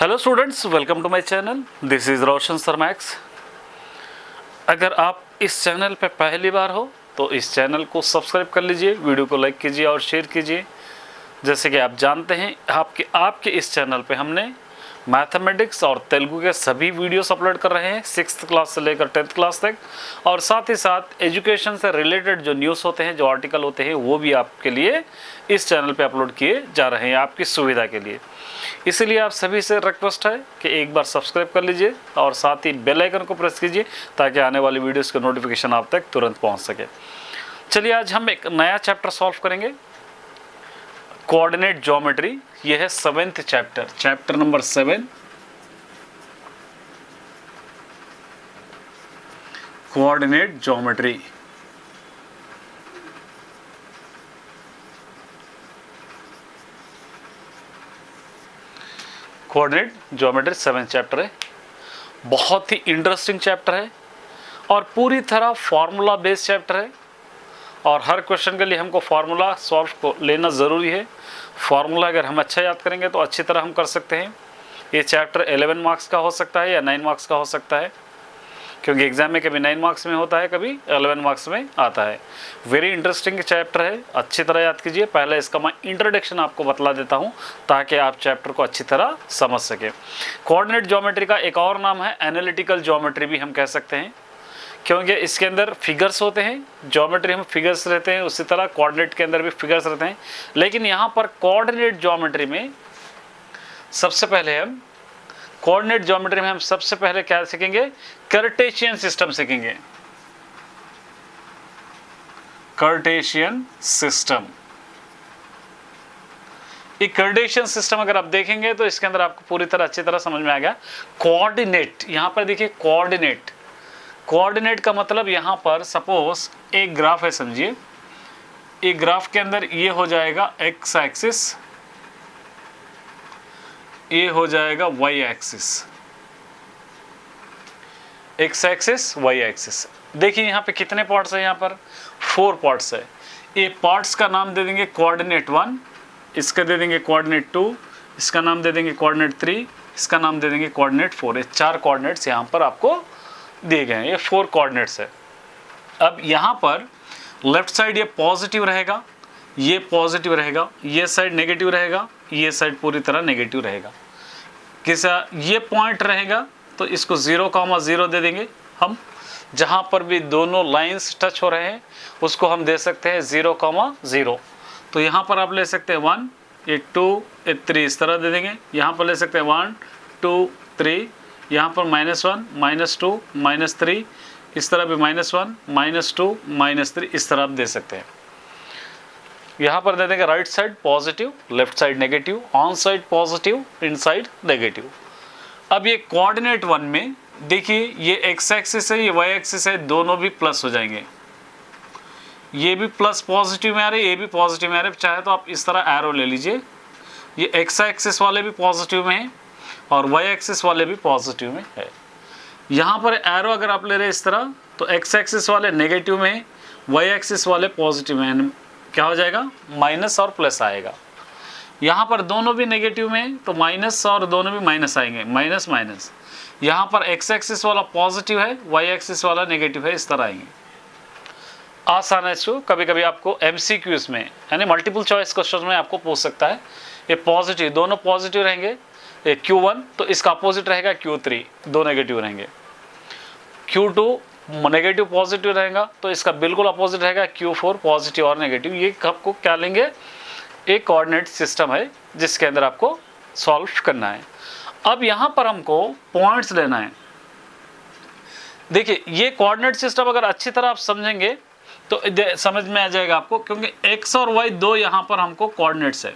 Hello students, welcome to my channel. This is Roshan sir Max. अगर आप इस channel पर पहली बार हो तो इस चैनल को सब्सक्राइब कर लीजिए, वीडियो को लाइक कीजिए और शेयर कीजिए। जैसे कि आप जानते हैं आपके इस चैनल पे हमने मैथमेटिक्स और तेलुगु के सभी वीडियोस अपलोड कर रहे हैं, 6th क्लास से लेकर 10th क्लास तक। और साथ ही साथ एजुकेशन से रिलेटेड जो न्यूज़ होते हैं, जो आर्टिकल होते हैं, वो भी आपके लिए इस चैनल पे अपलोड किए जा रहे हैं आपकी सुविधा के लिए। इसलिए आप सभी से रिक्वेस्ट है कि एक बार सब्सक्राइब कर लीजिए और साथ ही बेल आइकन को प्रेस कीजिए ताकि आने वाली वीडियोस का नोटिफिकेशन आप तक तुरंत पहुंच सके। चलिए आज हम एक नया चैप्टर सॉल्व करेंगे, कोऑर्डिनेट ज्योमेट्री। यह है 7th chapter, chapter number 7, coordinate geometry. Coordinate geometry 7th chapter है। बहुत ही इंटरेस्टिंग चैप्टर है और पूरी तरह फॉर्मूला बेस्ड चैप्टर है और हर क्वेश्चन के लिए हमको फार्मूला सॉल्व को लेना ज़रूरी है। फार्मूला अगर हम अच्छा याद करेंगे तो अच्छी तरह हम कर सकते हैं। ये चैप्टर 11 मार्क्स का हो सकता है या 9 मार्क्स का हो सकता है, क्योंकि एग्जाम में कभी 9 मार्क्स में होता है, कभी 11 मार्क्स में आता है। वेरी इंटरेस्टिंग चैप्टर है, अच्छी तरह याद कीजिए। पहले इसका मैं इंट्रोडक्शन आपको बतला देता हूँ ताकि आप चैप्टर को अच्छी तरह समझ सकें। कोऑर्डिनेट ज्योमेट्री का एक और नाम है एनालिटिकल ज्योमेट्री भी हम कह सकते हैं, क्योंकि इसके अंदर फिगर्स होते हैं। ज्योमेट्री में फिगर्स रहते हैं, उसी तरह कोऑर्डिनेट के अंदर भी फिगर्स रहते हैं। लेकिन यहाँ पर कोऑर्डिनेट ज्योमेट्री में सबसे पहले हम सबसे पहले क्या सीखेंगे? कार्टेशियन सिस्टम सीखेंगे। Cartesian system. एक कार्टेशियन सिस्टम अगर आप देखेंगे तो इसके अंदर आपको पूरी तरह अच्छी तरह समझ में आ गया। कोऑर्डिनेट, यहाँ पर देखिए कोऑर्डिनेट। कोऑर्डिनेट का मतलब यहाँ पर सपोज एक ग्राफ है, समझिए। एक ग्राफ के अंदर ये हो जाएगा एक्स एक्सिस, ये हो जाएगा Y axis. X axis, Y axis. देखिए यहाँ पे कितने पार्ट्स है? यहाँ पर 4 पार्ट्स है। ये पार्ट्स का नाम दे देंगे कोऑर्डिनेट 1, इसका दे देंगे कोऑर्डिनेट 2, इसका नाम दे देंगे कोऑर्डिनेट 3, इसका नाम दे देंगे कोऑर्डिनेट 4। ये 4 कोऑर्डिनेट्स यहाँ पर आपको दिए गए हैं। ये 4 कोऑर्डिनेट्स है। अब यहाँ पर लेफ्ट साइड ये पॉजिटिव रहेगा, ये पॉजिटिव रहेगा, ये साइड नेगेटिव रहेगा, ये साइड पूरी तरह नेगेटिव रहेगा। किसा ये पॉइंट रहेगा तो इसको 0,0 दे देंगे हम। जहाँ पर भी दोनों लाइंस टच हो रहे हैं उसको हम दे सकते हैं 0,0। तो यहाँ पर आप ले सकते हैं 1, ये 2, ये 3, इस तरह दे देंगे। यहाँ पर ले सकते हैं 1, 2, 3, यहाँ पर -1, -2, -3, इस तरह भी -1, -2, -3, इस तरह आप दे सकते हैं। यहाँ पर दे देंगे right side positive, left side negative, on side positive, in side negative. अब ये कोऑर्डिनेट 1 में देखिए ये एक्स एक्सिस है, ये वाई एक्सिस है, दोनों भी प्लस हो जाएंगे। ये भी प्लस पॉजिटिव में आ रहे, ये भी पॉजिटिव में आ रहे। चाहे तो आप इस तरह एरो ले लीजिए। ये एक्स एक्सिस वाले भी पॉजिटिव में हैं और वाई एक्सिस वाले भी पॉजिटिव में है। यहाँ पर एरो अगर आप ले रहे हैं इस तरह तो एक्स एक्सिस वाले नेगेटिव में, वाई एक्सिस वाले पॉजिटिव में। क्या हो जाएगा? माइनस और प्लस आएगा। यहाँ पर दोनों भी नेगेटिव में तो माइनस और दोनों भी माइनस आएंगे, माइनस माइनस। यहाँ पर एक्स एक्सिस वाला पॉजिटिव है, वाई एक्सिस वाला नेगेटिव है, इस तरह आएंगे। आसान है इसको। कभी कभी आपको MCQs में यानी मल्टीपल चॉइस क्वेश्चन में आपको पूछ सकता है। ये पॉजिटिव, दोनों पॉजिटिव रहेंगे। ये Q1 तो इसका अपोजिट रहेगा Q3, 2 नेगेटिव रहेंगे। Q2 नेगेटिव पॉजिटिव रहेगा तो इसका बिल्कुल अपोजिट रहेगा Q4, पॉजिटिव और नेगेटिव। ये आपको क्या लेंगे? एक कोऑर्डिनेट सिस्टम है जिसके अंदर आपको सॉल्व करना है। अब यहाँ पर हमको पॉइंट्स लेना है। देखिए ये कोऑर्डिनेट सिस्टम अगर अच्छी तरह आप समझेंगे तो समझ में आ जाएगा आपको, क्योंकि एक्स और वाई दो यहाँ पर हमको कोऑर्डिनेट्स है,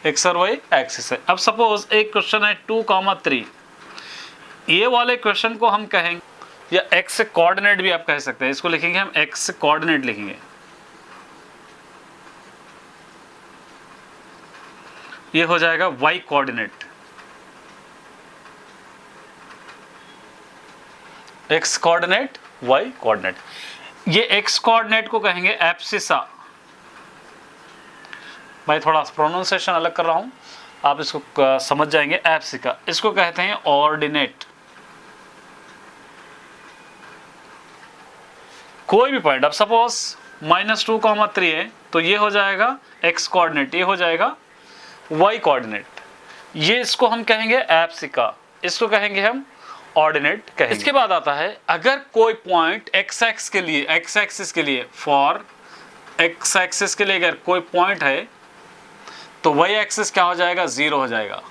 एक्स और वाई एक्सिस है। अब सपोज एक क्वेश्चन है 2,3, ये वाले क्वेश्चन को हम कहेंगे, या एक्स कोऑर्डिनेट भी आप कह सकते हैं। इसको लिखेंगे हम एक्स कोऑर्डिनेट लिखेंगे। ये हो जाएगा Y coordinate, X coordinate, Y coordinate. ये एक्स कोऑर्डिनेट को कहेंगे एब्सिसा। मैं थोड़ा प्रोनाउंसिएशन अलग कर रहा हूँ, आप इसको समझ जाएंगे। एब्सिका इसको कहते हैं ऑर्डिनेट। कोई भी पॉइंट, अब सपोज -2, 3 है तो ये हो जाएगा x कोऑर्डिनेट, ये हो जाएगा y कोऑर्डिनेट, ये इसको हम कहेंगे एब्सिका, इसको कहेंगे हम ऑर्डिनेट कहेंगे। इसके बाद आता है अगर कोई पॉइंट x एक्सिस के लिए फॉर x एक्सिस के लिए अगर कोई पॉइंट है तो y एक्सिस क्या हो जाएगा, 0 हो जाएगा।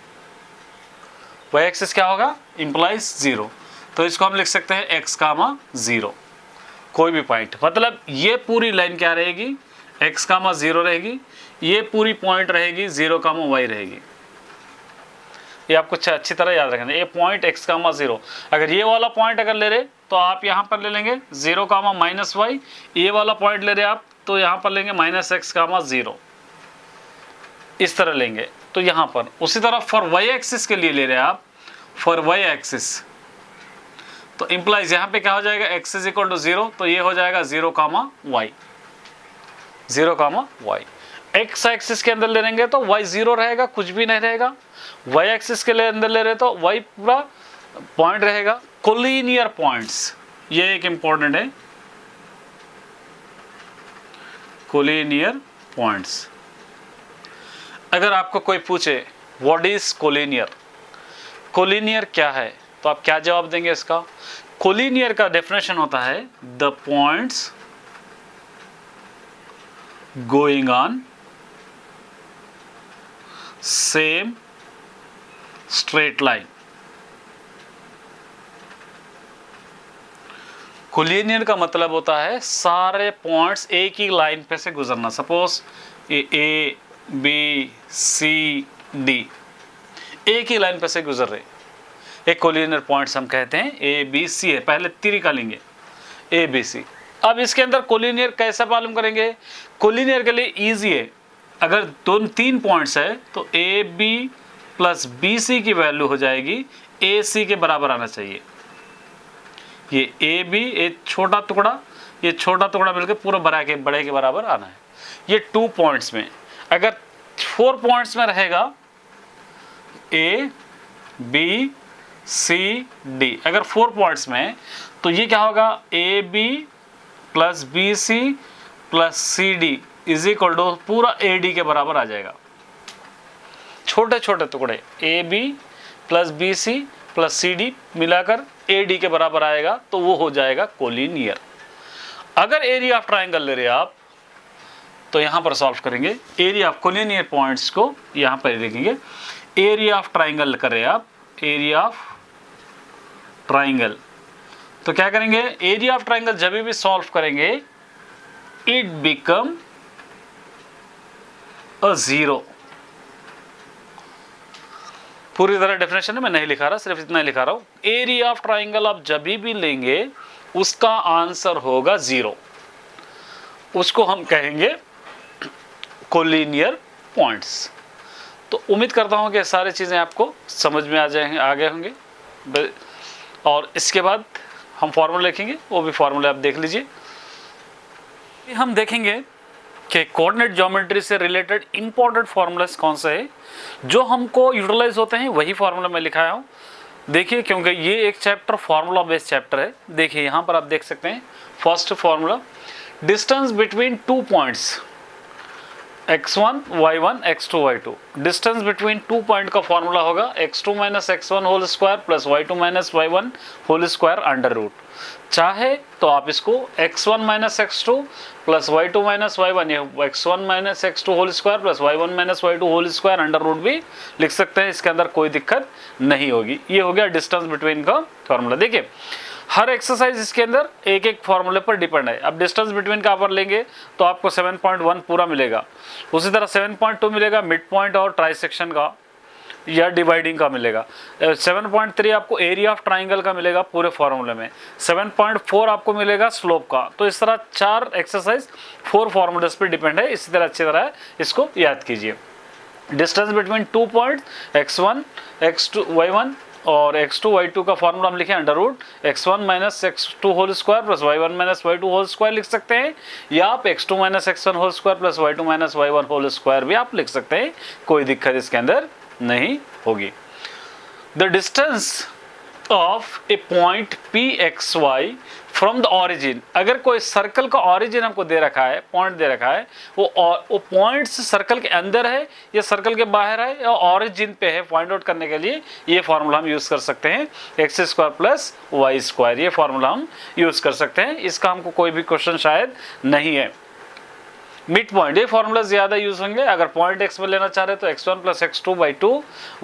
y एक्सिस क्या होगा, इंप्लाइज 0, तो इसको हम लिख सकते हैं x, 0 कोई भी पॉइंट, मतलब ये पूरी लाइन क्या रहेगी, x, 0 रहेगी, ये पूरी पॉइंट रहेगी 0, y रहेगी। ये आपको अच्छी तरह याद रखना, ये पॉइंट x, 0, अगर ये वाला पॉइंट अगर ले रहे तो आप यहाँ पर ले लेंगे 0, -y, ये वाला पॉइंट ले रहे आप तो यहाँ पर लेंगे -x, 0, इस तरह लेंगे। तो यहाँ पर उसी तरह फॉर y एक्सिस के लिए ले रहे आप, फॉर y एक्सिस तो इंप्लाइज यहाँ पे क्या हो जाएगा, x = 0, तो ये हो जाएगा 0, y, 0, y। x एक्सिस के अंदर ले लेंगे तो y 0 रहेगा, कुछ भी नहीं रहेगा। y एक्सिस के लिए अंदर ले रहे तो y पूरा पॉइंट रहेगा। कोलिनियर पॉइंट्स, ये एक इंपॉर्टेंट है, कोलिनियर पॉइंट्स। अगर आपको कोई पूछे व्हाट इज कोलिनियर, कोलिनियर क्या है, तो आप क्या जवाब देंगे इसका। कोलिनियर का डेफिनेशन होता है the points going on same straight line. Collinear का मतलब होता है सारे पॉइंट्स एक ही लाइन पे से गुजरना। Suppose A B C D एक ही लाइन पे से गुजर रहे, एक कोलिनियर पॉइंट्स हम कहते हैं। ए बी सी है, पहले 3 निकालेंगे ए बी सी। अब इसके अंदर कोलिनियर कैसे मालूम करेंगे, कोलिनियर के लिए इजी है, अगर 3 पॉइंट्स है तो A B plus B C की वैल्यू हो जाएगी ए सी के बराबर आना चाहिए। ये ए बी, ये छोटा टुकड़ा, ये छोटा टुकड़ा मिलकर पूरा बड़े के बराबर आना है। ये 2 पॉइंट्स में, अगर 4 पॉइंट्स में रहेगा ए बी सी डी, अगर 4 पॉइंट्स में तो ये क्या होगा, A B plus B C plus C D is equal to पूरा ए डी के बराबर आ जाएगा। छोटे छोटे टुकड़े A B plus B C plus C D मिलाकर ए डी के बराबर आएगा, तो वो हो जाएगा कोलिनियर। अगर एरिया ऑफ ट्राइंगल ले रहे आप तो यहाँ पर सॉल्व करेंगे, एरिया ऑफ कोलिनियर पॉइंट्स को यहाँ पर लिखेंगे। एरिया ऑफ ट्राइंगल कर रहे आप, एरिया ऑफ ट्राइंगल, तो क्या करेंगे, एरिया ऑफ ट्राइंगल जब भी सॉल्व करेंगे इट बिकम अ 0। पूरी तरह डेफिनेशन मैं नहीं लिखा रहा, सिर्फ इतना ही लिखा रहा हूं। एरिया ऑफ ट्राइंगल आप जब भी लेंगे उसका आंसर होगा 0, उसको हम कहेंगे कोलिनियर पॉइंट्स। तो उम्मीद करता हूं कि सारी चीज़ें आपको समझ में आ गए होंगे। और इसके बाद हम फॉर्मूला लिखेंगे, वो भी फॉर्मूला आप देख लीजिए। हम देखेंगे कि कोऑर्डिनेट ज्योमेट्री से रिलेटेड इंपॉर्टेंट फॉर्मूलास कौन से है जो हमको यूटिलाइज होते हैं, वही फॉर्मूला मैं लिखाया हूँ। देखिए, क्योंकि ये एक चैप्टर फॉर्मूला बेस्ड चैप्टर है। देखिए यहाँ पर आप देख सकते हैं, first formula, distance between 2 points x1 y1 x2 y2। Distance between 2 point का फॉर्मूला होगा x2 minus x1 whole square plus y2 minus y1 whole square under root. चाहे तो आप इसको x1 minus x2 plus y2 minus y1, ये x1 minus x2 whole square plus y1 minus y2 whole square under root भी लिख सकते हैं, इसके अंदर कोई दिक्कत नहीं होगी। ये हो गया डिस्टेंस बिटवीन का फॉर्मूला। देखिए हर एक्सरसाइज इसके अंदर एक एक फॉर्मूले पर डिपेंड है। अब डिस्टेंस बिटवीन का आप लेंगे तो आपको 7.1 पूरा मिलेगा, उसी तरह 7.2 मिलेगा मिड पॉइंट और ट्राइसेक्शन का या डिवाइडिंग का मिलेगा। 7.3 आपको एरिया ऑफ ट्राइंगल का मिलेगा पूरे फॉर्मूले में। 7.4 आपको मिलेगा स्लोप का। तो इस तरह 4 एक्सरसाइज 4 फॉर्मूलेस पर डिपेंड है। इसी तरह अच्छी तरह इसको याद कीजिए। Distance between 2 point x1 x2 y1 और x2 y2 का फॉर्मूला हम लिखें under root x1 minus x2 whole square plus y1 minus y2 whole square लिख सकते हैं, या आप x2 minus x1 whole square plus y2 minus y1 whole square भी आप लिख सकते हैं, कोई दिक्कत इसके अंदर नहीं होगी। The distance of a point P X Y from the origin, अगर कोई सर्कल का ऑरिजिन हमको दे रखा है, पॉइंट दे रखा है, वो पॉइंट्स सर्कल के अंदर है या सर्कल के बाहर है या ऑरिजिन पे है, फाइंड आउट करने के लिए ये फार्मूला हम यूज़ कर सकते हैं, X square plus Y square, ये फार्मूला हम यूज़ कर सकते हैं। इसका हमको कोई भी क्वेश्चन शायद नहीं है। मिड पॉइंट, ये फार्मूला ज़्यादा यूज़ होंगे। अगर पॉइंट एक्स में लेना चाह रहे तो x1 plus x2 by 2,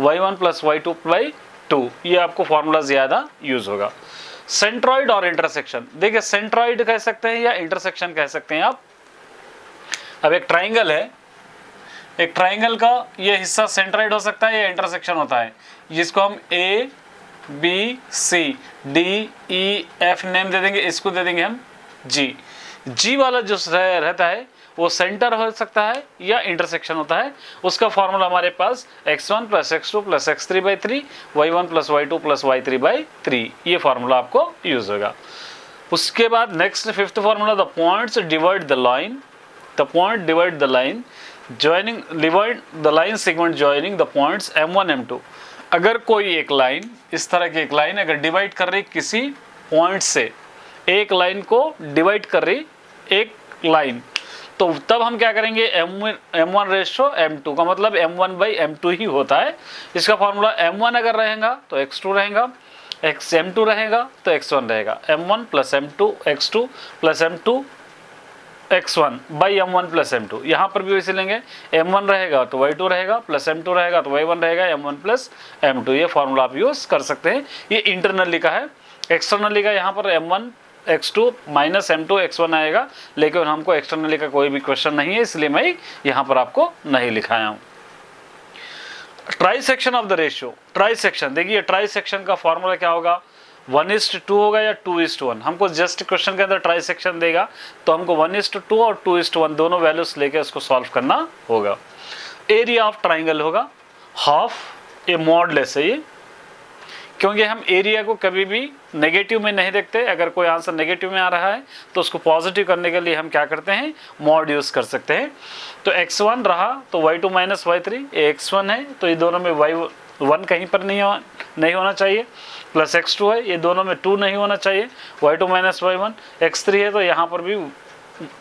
y1 plus y2 by 2, ये आपको फार्मूला ज़्यादा यूज़ होगा। सेंट्रॉइड और इंटरसेक्शन, देखिए सेंट्रॉइड कह सकते हैं या इंटरसेक्शन कह सकते हैं आप। अब एक ट्राइंगल है, एक ट्राइंगल का ये हिस्सा सेंट्रॉइड हो सकता है या इंटरसेक्शन होता है, जिसको हम A B C D E F name दे देंगे, इसको दे देंगे हम G वाला जो रहता है वो सेंटर हो सकता है या इंटरसेक्शन होता है। उसका फॉर्मूला हमारे पास x1 plus x2 plus x3 by 3, y1 plus y2 plus y3 by 3, ये फार्मूला आपको यूज होगा। उसके बाद next fifth formula, the points divide the line, the point divide the line joining, divide the line segment joining the points m1 m2। अगर कोई एक line, इस तरह की एक लाइन अगर डिवाइड कर रही किसी पॉइंट से, एक लाइन को डिवाइड कर रही एक लाइन, तो तब हम क्या करेंगे, m1 रेशो m2 का मतलब m1 बाई m2 ही होता है। इसका फॉर्मूला m1 अगर रहेगा तो x2 रहेगा, m2 रहेगा तो x1 रहेगा, m1 plus m2 x2 plus m2 x1 by m1 plus m2। यहाँ पर भी वैसे लेंगे, m1 रहेगा तो y2 रहेगा, प्लस m2 रहेगा तो y1 रहेगा, m1 प्लस m2, ये फॉर्मूला आप यूज़ कर सकते हैं। ये इंटरनली का है। एक्सटर्नली का यहाँ पर m1 x2 minus m2 x1 आएगा, लेकिन हमको एक्सटर्नली का कोई भी क्वेश्चन नहीं है, इसलिए मैं यहाँ पर आपको नहीं लिखाया हूँ। Try section of the ratio, try section, देखिए ट्राई सेक्शन का फॉर्मूला क्या होगा, 1:2 होगा या 2:1। हमको जस्ट क्वेश्चन के अंदर ट्राई सेक्शन देगा तो हमको 1:2 और 2:1 दोनों वैल्यूज लेके उसको सॉल्व करना होगा। एरिया ऑफ ट्राइंगल होगा हाफ, ए मॉडलेस है ये, क्योंकि हम एरिया को कभी भी नेगेटिव में नहीं देखते। अगर कोई आंसर नेगेटिव में आ रहा है तो उसको पॉजिटिव करने के लिए हम क्या करते हैं, मॉड यूज़ कर सकते हैं। तो x1 रहा तो y2 माइनस y3, ये x1 है तो ये दोनों में y1 कहीं पर नहीं होना चाहिए, प्लस x2 है, ये दोनों में 2 नहीं होना चाहिए, y2 माइनस y1, x3 है तो यहाँ पर भी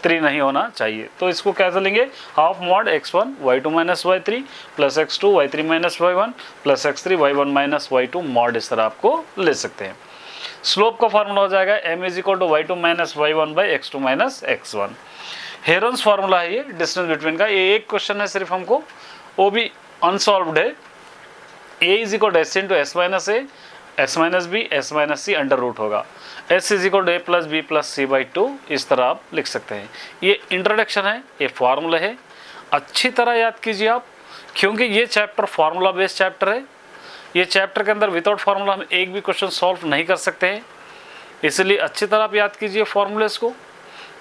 3 नहीं होना चाहिए। तो इसको कैसे लेंगे, half mod x1 y2 minus y3 plus x2 y3 minus y1 plus x3 y1 minus y2 mod, इस तरह आपको ले सकते हैं। स्लोप का फॉर्मूला हो जाएगा m is equal to y2 minus y1 by x2 minus x1। Heron's formula है ये डिस्टेंस बिटवीन का। ये एक क्वेश्चन है सिर्फ हमको, वो भी अनसॉल्व्ड है। a is equal to s into s minus a, s minus b, s minus c under root होगा, s is equal to a plus B plus c by 2, इस तरह आप लिख सकते हैं। ये इंट्रोडक्शन है, ये फार्मूला है, अच्छी तरह याद कीजिए आप, क्योंकि ये चैप्टर फार्मूला बेस्ड चैप्टर है। ये चैप्टर के अंदर विदाउट फार्मूला हम एक भी क्वेश्चन सॉल्व नहीं कर सकते हैं, इसलिए अच्छी तरह आप याद कीजिए फार्मूलेस को,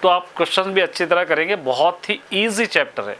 तो आप क्वेश्चन भी अच्छी तरह करेंगे। बहुत ही ईजी चैप्टर है।